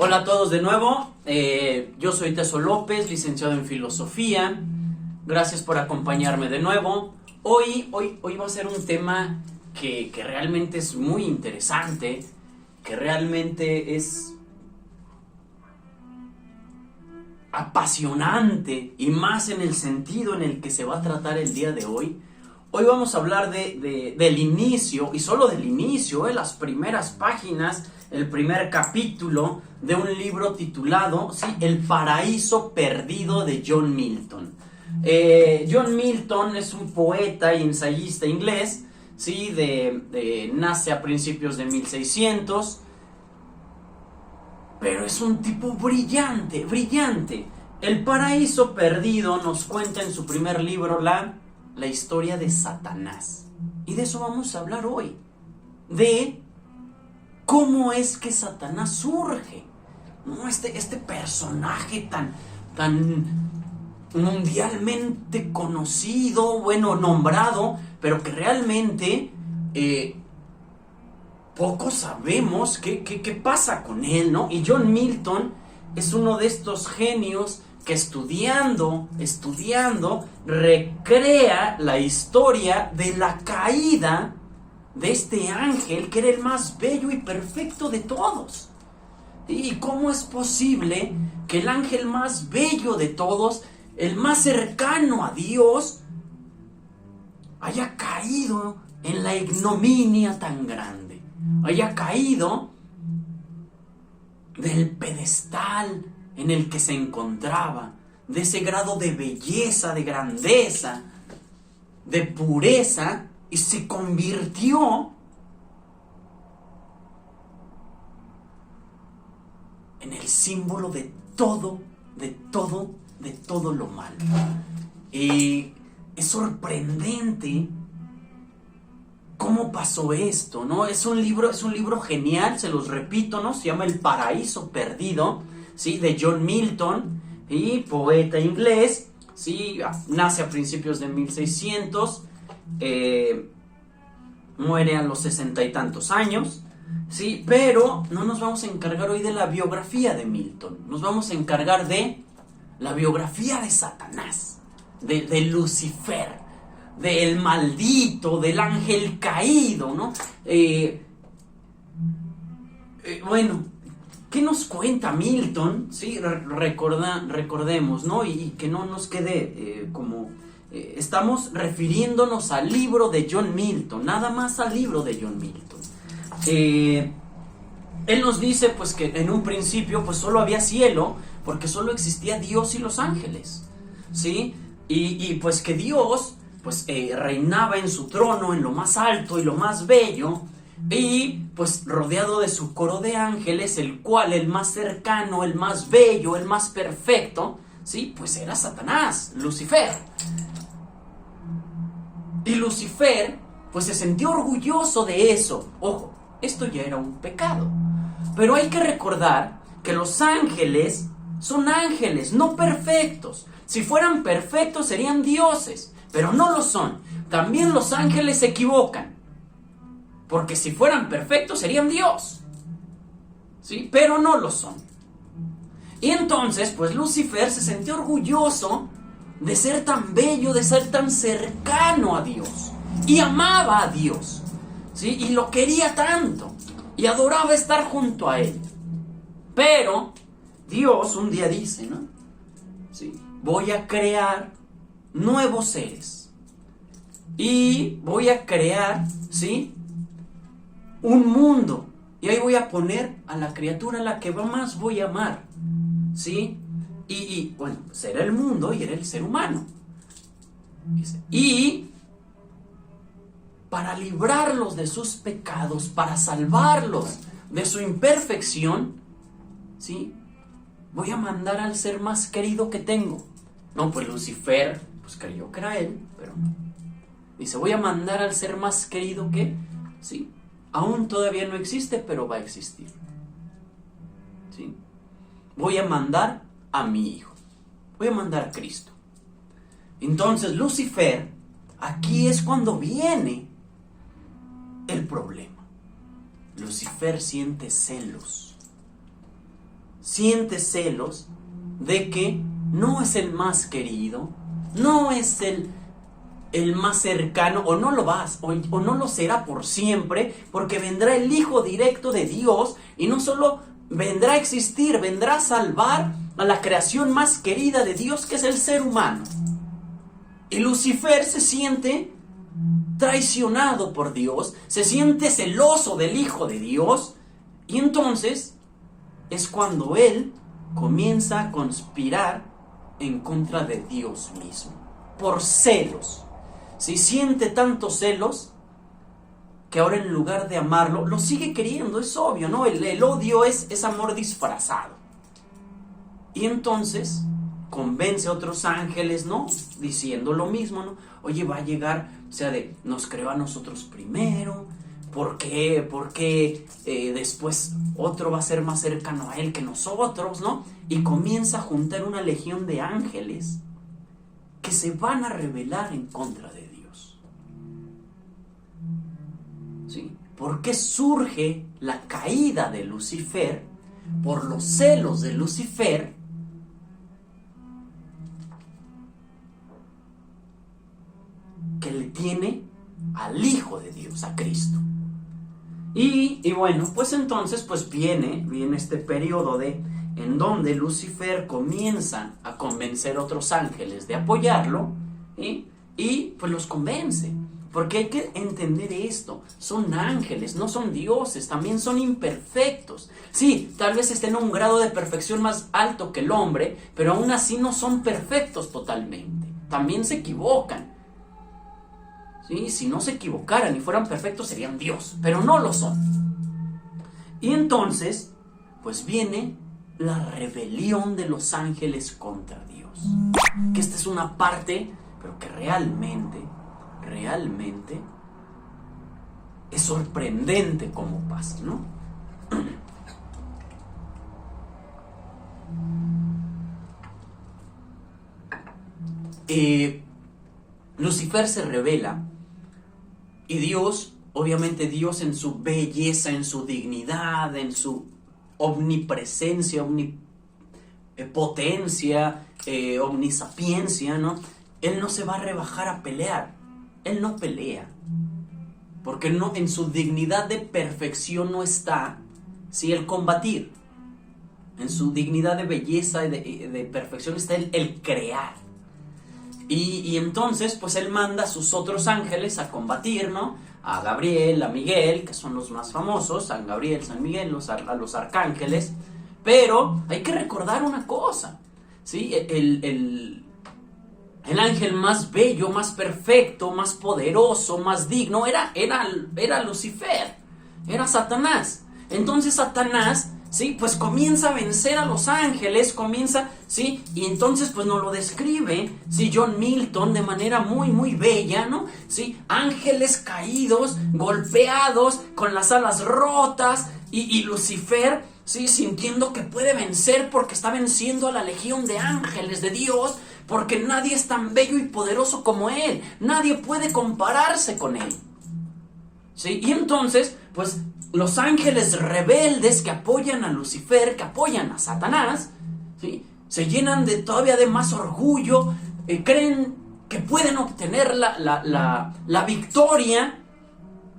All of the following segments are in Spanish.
Hola a todos de nuevo, yo soy Teso López, licenciado en Filosofía. Gracias por acompañarme de nuevo. Hoy va a ser un tema que realmente es muy interesante, que realmente es apasionante, y más en el sentido en el que se va a tratar el día de hoy. Hoy vamos a hablar del inicio, y solo del inicio, las primeras páginas, el primer capítulo de un libro titulado, ¿sí?, El paraíso perdido, de John Milton. John Milton es un poeta y ensayista inglés, ¿sí? Nace a principios de 1600, pero es un tipo brillante, brillante. El paraíso perdido nos cuenta en su primer libro la historia de Satanás. Y de eso vamos a hablar hoy. De cómo es que Satanás surge, ¿no? Este personaje tan mundialmente conocido, bueno, nombrado, pero que realmente poco sabemos qué pasa con él, ¿no? Y John Milton es uno de estos genios que estudiando, recrea la historia de la caída de este ángel que era el más bello y perfecto de todos. ¿Y cómo es posible que el ángel más bello de todos, el más cercano a Dios, haya caído en la ignominia tan grande? Haya caído del pedestal en el que se encontraba, de ese grado de belleza, de grandeza, de pureza, y se convirtió en el símbolo de todo lo malo. Y es sorprendente cómo pasó esto, ¿no? Es un libro genial, se los repito, ¿no? Se llama El paraíso perdido, ¿sí? De John Milton, y poeta inglés, ¿sí? Nace a principios de 1600, muere a los 60 y tantos años, ¿sí? Pero no nos vamos a encargar hoy de la biografía de Milton, nos vamos a encargar de la biografía de Satanás, de Lucifer, del maldito, del ángel caído, ¿no? Bueno, ¿qué nos cuenta Milton? ¿Sí? Recordemos, ¿no? Y que no nos quede estamos refiriéndonos al libro de John Milton, nada más al libro de John Milton. Él nos dice, pues, que en un principio, pues, solo había cielo, porque solo existía Dios y los ángeles, ¿sí? Y pues que Dios, pues, reinaba en su trono, en lo más alto y lo más bello, y pues rodeado de su coro de ángeles, el cual, el más cercano, el más bello, el más perfecto, ¿sí?, pues era Satanás, Lucifer. Y Lucifer, pues, se sintió orgulloso de eso. Ojo, esto ya era un pecado, pero hay que recordar que los ángeles son ángeles, no perfectos. Si fueran perfectos serían dioses, pero no lo son. También los ángeles se equivocan, porque si fueran perfectos serían Dios, ¿sí? Pero no lo son. Y entonces, pues, Lucifer se sintió orgulloso de ser tan bello, de ser tan cercano a Dios, y amaba a Dios, ¿sí? Y lo quería tanto, y adoraba estar junto a él. Pero Dios un día dice, ¿no? ¿Sí? Voy a crear nuevos seres, y voy a crear, ¿sí?, un mundo, y ahí voy a poner a la criatura a la que más voy a amar, ¿sí? Y bueno, pues era el mundo y era el ser humano. Y para librarlos de sus pecados, para salvarlos de su imperfección, ¿sí?, voy a mandar al ser más querido que tengo. No, pues Lucifer, pues, creyó que era él, pero no. Dice, voy a mandar al ser más querido que, ¿sí?, aún todavía no existe, pero va a existir, ¿sí? Voy a mandar a mi hijo, voy a mandar a Cristo. Entonces Lucifer, aquí es cuando viene el problema. Lucifer siente celos siente celos de que no es el más querido, no es el más cercano, o no lo vas, o no lo será por siempre, porque vendrá el Hijo directo de Dios, y no solo vendrá a existir, vendrá a salvar a la creación más querida de Dios, que es el ser humano. Y Lucifer se siente traicionado por Dios, se siente celoso del Hijo de Dios, y entonces es cuando él comienza a conspirar en contra de Dios mismo, por celos. Si siente tantos celos que ahora en lugar de amarlo, lo sigue queriendo, es obvio, ¿no? El odio es amor disfrazado. Y entonces convence a otros ángeles, ¿no? Diciendo lo mismo, ¿no? Oye, va a llegar, o sea, nos creó a nosotros primero. ¿Por qué? Porque después otro va a ser más cercano a él que nosotros, ¿no? Y comienza a juntar una legión de ángeles que se van a rebelar en contra de Dios. ¿Sí? ¿Por qué surge la caída de Lucifer? Por los celos de Lucifer que le tiene al Hijo de Dios, a Cristo. Y bueno, pues entonces pues viene este periodo en donde Lucifer comienza a convencer a otros ángeles de apoyarlo, ¿sí? Y pues los convence, porque hay que entender esto, son ángeles, no son dioses, también son imperfectos. Sí, tal vez estén a un grado de perfección más alto que el hombre, pero aún así no son perfectos totalmente, también se equivocan. ¿Sí? Si no se equivocaran y fueran perfectos serían Dios, pero no lo son. Y entonces, pues viene la rebelión de los ángeles contra Dios. Que esta es una parte, pero que realmente es sorprendente cómo pasa, ¿no? Lucifer se rebela. Y Dios, obviamente Dios en su belleza, en su dignidad, en su omnipresencia, omnipotencia, omnisapiencia, ¿no? Él no se va a rebajar a pelear. Él no pelea. Porque no, en su dignidad de perfección no está, ¿sí?, el combatir. En su dignidad de belleza y de perfección está el crear. Y entonces, pues él manda a sus otros ángeles a combatir, ¿no? A Gabriel, a Miguel, que son los más famosos, San Gabriel, San Miguel, a los arcángeles. Pero hay que recordar una cosa, ¿sí? El ángel más bello, más perfecto, más poderoso, más digno, era Lucifer, era Satanás. Entonces Satanás, ¿sí?, pues comienza a vencer a los ángeles, ¿sí? Y entonces pues nos lo describe, ¿sí?, John Milton de manera muy bella, ¿no? ¿Sí? Ángeles caídos, golpeados, con las alas rotas, y Lucifer, ¿sí?, sintiendo que puede vencer porque está venciendo a la legión de ángeles de Dios, porque nadie es tan bello y poderoso como él, nadie puede compararse con él. ¿Sí? Y entonces, pues los ángeles rebeldes que apoyan a Lucifer, que apoyan a Satanás, ¿sí?, se llenan todavía de más orgullo, creen que pueden obtener la victoria.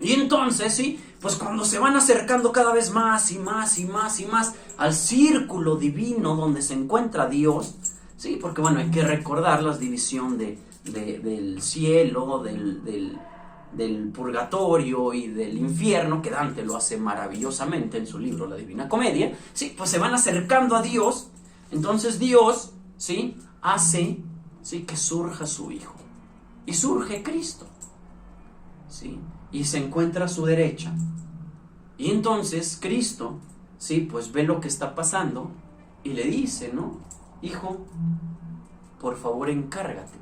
Y entonces, ¿sí?, pues cuando se van acercando cada vez más y más al círculo divino donde se encuentra Dios, ¿sí?, porque bueno, hay que recordar la división del cielo, del purgatorio y del infierno, que Dante lo hace maravillosamente en su libro La Divina Comedia. Sí, pues se van acercando a Dios. Entonces Dios, ¿sí?, hace, ¿sí?, que surja su Hijo, y surge Cristo, ¿sí?, y se encuentra a su derecha. Y entonces Cristo, ¿sí?, pues ve lo que está pasando y le dice, ¿no?, Hijo, por favor encárgate.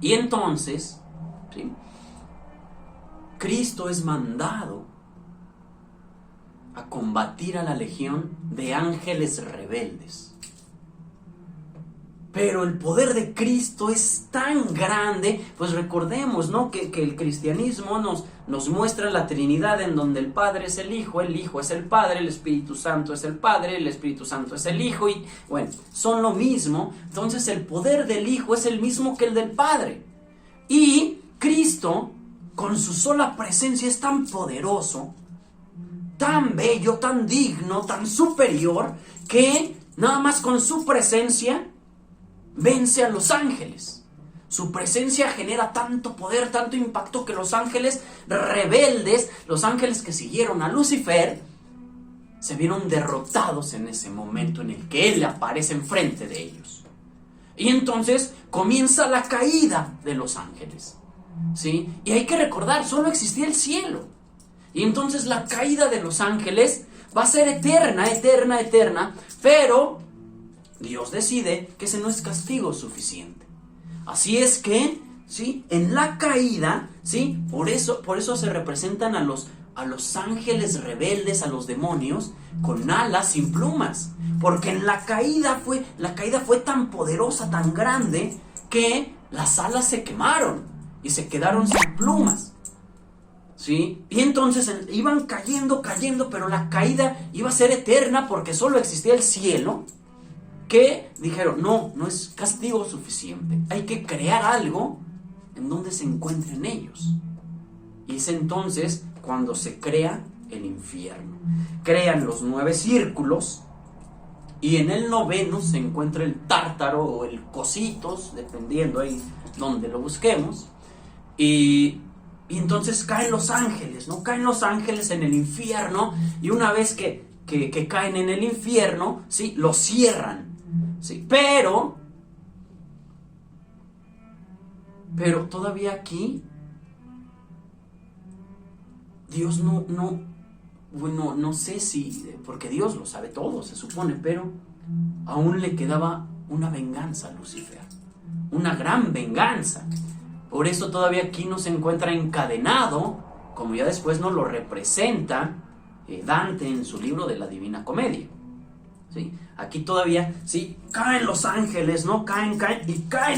Y entonces, ¿sí?, Cristo es mandado a combatir a la legión de ángeles rebeldes. Pero el poder de Cristo es tan grande, pues recordemos, ¿no? Que el cristianismo nos muestra la Trinidad, en donde el Padre es el Hijo es el Padre, el Espíritu Santo es el Padre, el Espíritu Santo es el Hijo, y bueno, son lo mismo. Entonces el poder del Hijo es el mismo que el del Padre. Y Cristo, con su sola presencia, es tan poderoso, tan bello, tan digno, tan superior, que nada más con su presencia vence a los ángeles. Su presencia genera tanto poder, tanto impacto, que los ángeles rebeldes, los ángeles que siguieron a Lucifer, se vieron derrotados en ese momento en el que él aparece enfrente de ellos. Y entonces comienza la caída de los ángeles, ¿sí? Y hay que recordar, solo existía el cielo. Y entonces la caída de los ángeles va a ser eterna, eterna, eterna, pero Dios decide que ese no es castigo suficiente. Así es que, ¿sí? En la caída, ¿sí? Por eso se representan a los ángeles rebeldes, a los demonios, con alas sin plumas. Porque en la caída fue tan poderosa, tan grande, que las alas se quemaron y se quedaron sin plumas, ¿sí? Y entonces iban cayendo, pero la caída iba a ser eterna, porque solo existía el cielo. Que dijeron, no es castigo suficiente, hay que crear algo en donde se encuentren ellos. Y es entonces cuando se crea el infierno. Crean los 9 círculos, y en el 9º se encuentra el Tártaro o el Cositos, dependiendo ahí donde lo busquemos. Y entonces caen los ángeles, ¿no? Caen los ángeles en el infierno, y una vez que caen en el infierno, ¿sí? Lo cierran. Sí, pero todavía aquí Dios no sé si, porque Dios lo sabe todo, se supone, pero aún le quedaba una venganza a Lucifer, una gran venganza. Por eso todavía aquí no se encuentra encadenado, como ya después nos lo representa Dante en su libro de la Divina Comedia. ¿Sí? Aquí todavía, sí, caen los ángeles, ¿no? Caen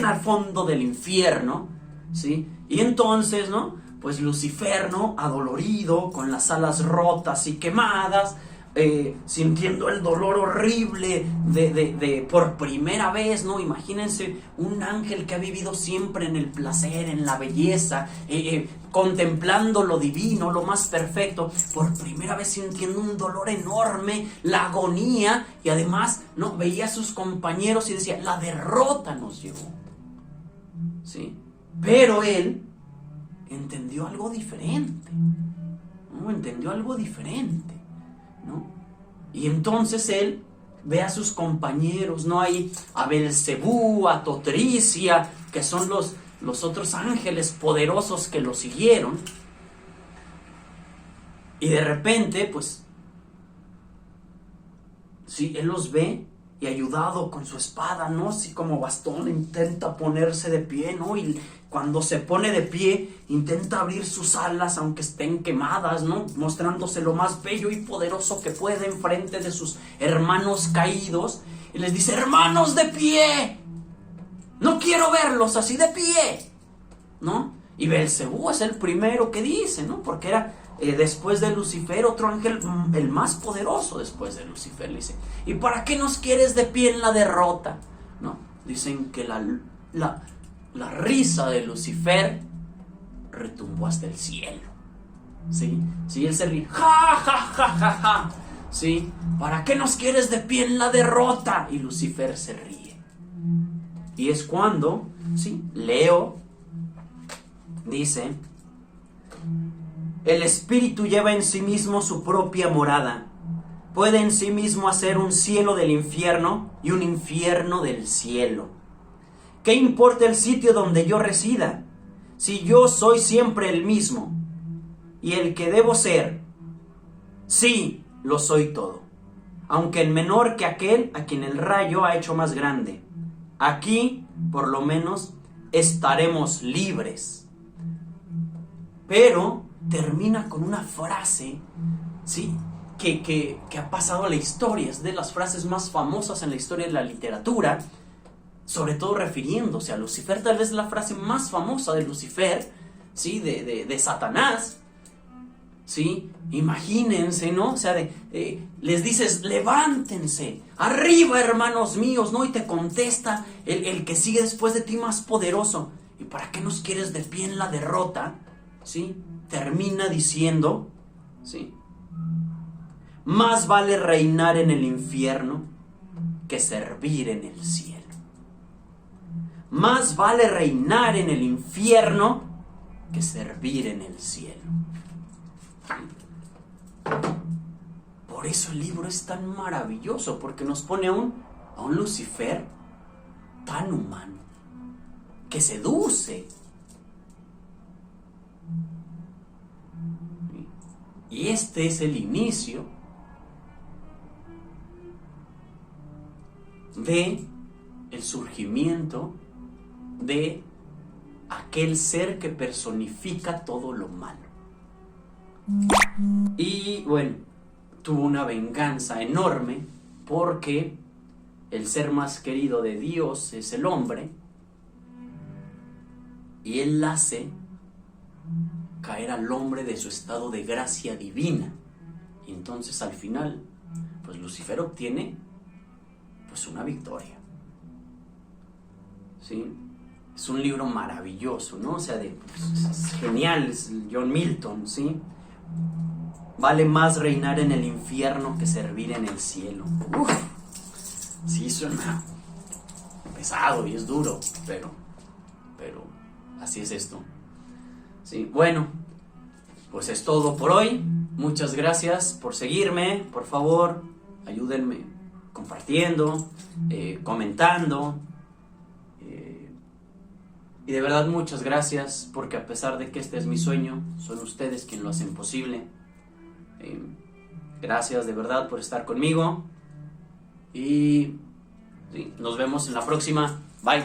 al fondo del infierno, ¿sí? Y entonces, ¿no? Pues Lucifer, ¿no? Adolorido, con las alas rotas y quemadas, sintiendo el dolor horrible de por primera vez, ¿no? Imagínense un ángel que ha vivido siempre en el placer, en la belleza, contemplando lo divino, lo más perfecto, por primera vez sintiendo un dolor enorme, la agonía, y además, ¿no? Veía a sus compañeros y decía, la derrota nos llevó, ¿sí? Pero él entendió algo diferente, ¿no? Entendió algo diferente, ¿no? Y entonces él ve a sus compañeros, ¿no? Ahí a Belcebú, a Totricia, que son los otros ángeles poderosos que lo siguieron. Y de repente, pues, sí, él los ve, y ayudado con su espada, ¿no? Así como bastón, intenta ponerse de pie, ¿no? Y cuando se pone de pie, intenta abrir sus alas, aunque estén quemadas, ¿no? Mostrándose lo más bello y poderoso que puede en frente de sus hermanos caídos. Y les dice, hermanos, de pie. No quiero verlos así de pie, ¿no? Y Belcebú es el primero que dice, ¿no? Porque era después de Lucifer otro ángel, el más poderoso después de Lucifer. Le dice, ¿y para qué nos quieres de pie en la derrota? ¿No? Dicen que la risa de Lucifer retumbó hasta el cielo, ¿sí? Sí, él se ríe, ja, ja, ja, ja, ja, ¿sí? ¿Para qué nos quieres de pie en la derrota? Y Lucifer se ríe. Y es cuando, ¿sí? Leo dice, el espíritu lleva en sí mismo su propia morada. Puede en sí mismo hacer un cielo del infierno y un infierno del cielo. ¿Qué importa el sitio donde yo resida, si yo soy siempre el mismo y el que debo ser? Sí, lo soy todo, aunque el menor que aquel a quien el rayo ha hecho más grande. Aquí, por lo menos, estaremos libres. Pero termina con una frase, ¿sí? que ha pasado a la historia, es de las frases más famosas en la historia de la literatura, sobre todo refiriéndose a Lucifer. Tal vez la frase más famosa de Lucifer, ¿sí? De Satanás, ¿sí? Imagínense, ¿no? O sea, les dices, levántense, arriba, hermanos míos, ¿no? Y te contesta el que sigue después de ti más poderoso. ¿Y para qué nos quieres de pie en la derrota? ¿Sí? Termina diciendo, ¿sí? Más vale reinar en el infierno que servir en el cielo. Más vale reinar en el infierno que servir en el cielo. Por eso el libro es tan maravilloso, porque nos pone a un Lucifer tan humano, que seduce. Y este es el inicio de el surgimiento de aquel ser que personifica todo lo malo. Y bueno, tuvo una venganza enorme, porque el ser más querido de Dios es el hombre, y él hace caer al hombre de su estado de gracia divina. Y entonces al final, pues Lucifer obtiene pues una victoria. ¿Sí? Es un libro maravilloso, ¿no? O sea, es genial, es John Milton, ¿sí? Vale más reinar en el infierno que servir en el cielo. Uf, sí, suena pesado y es duro, pero así es esto. Sí, bueno, pues es todo por hoy. Muchas gracias por seguirme. Por favor, ayúdenme compartiendo, comentando. Y de verdad muchas gracias, porque a pesar de que este es mi sueño, son ustedes quienes lo hacen posible. Gracias de verdad por estar conmigo. Y sí, nos vemos en la próxima. Bye.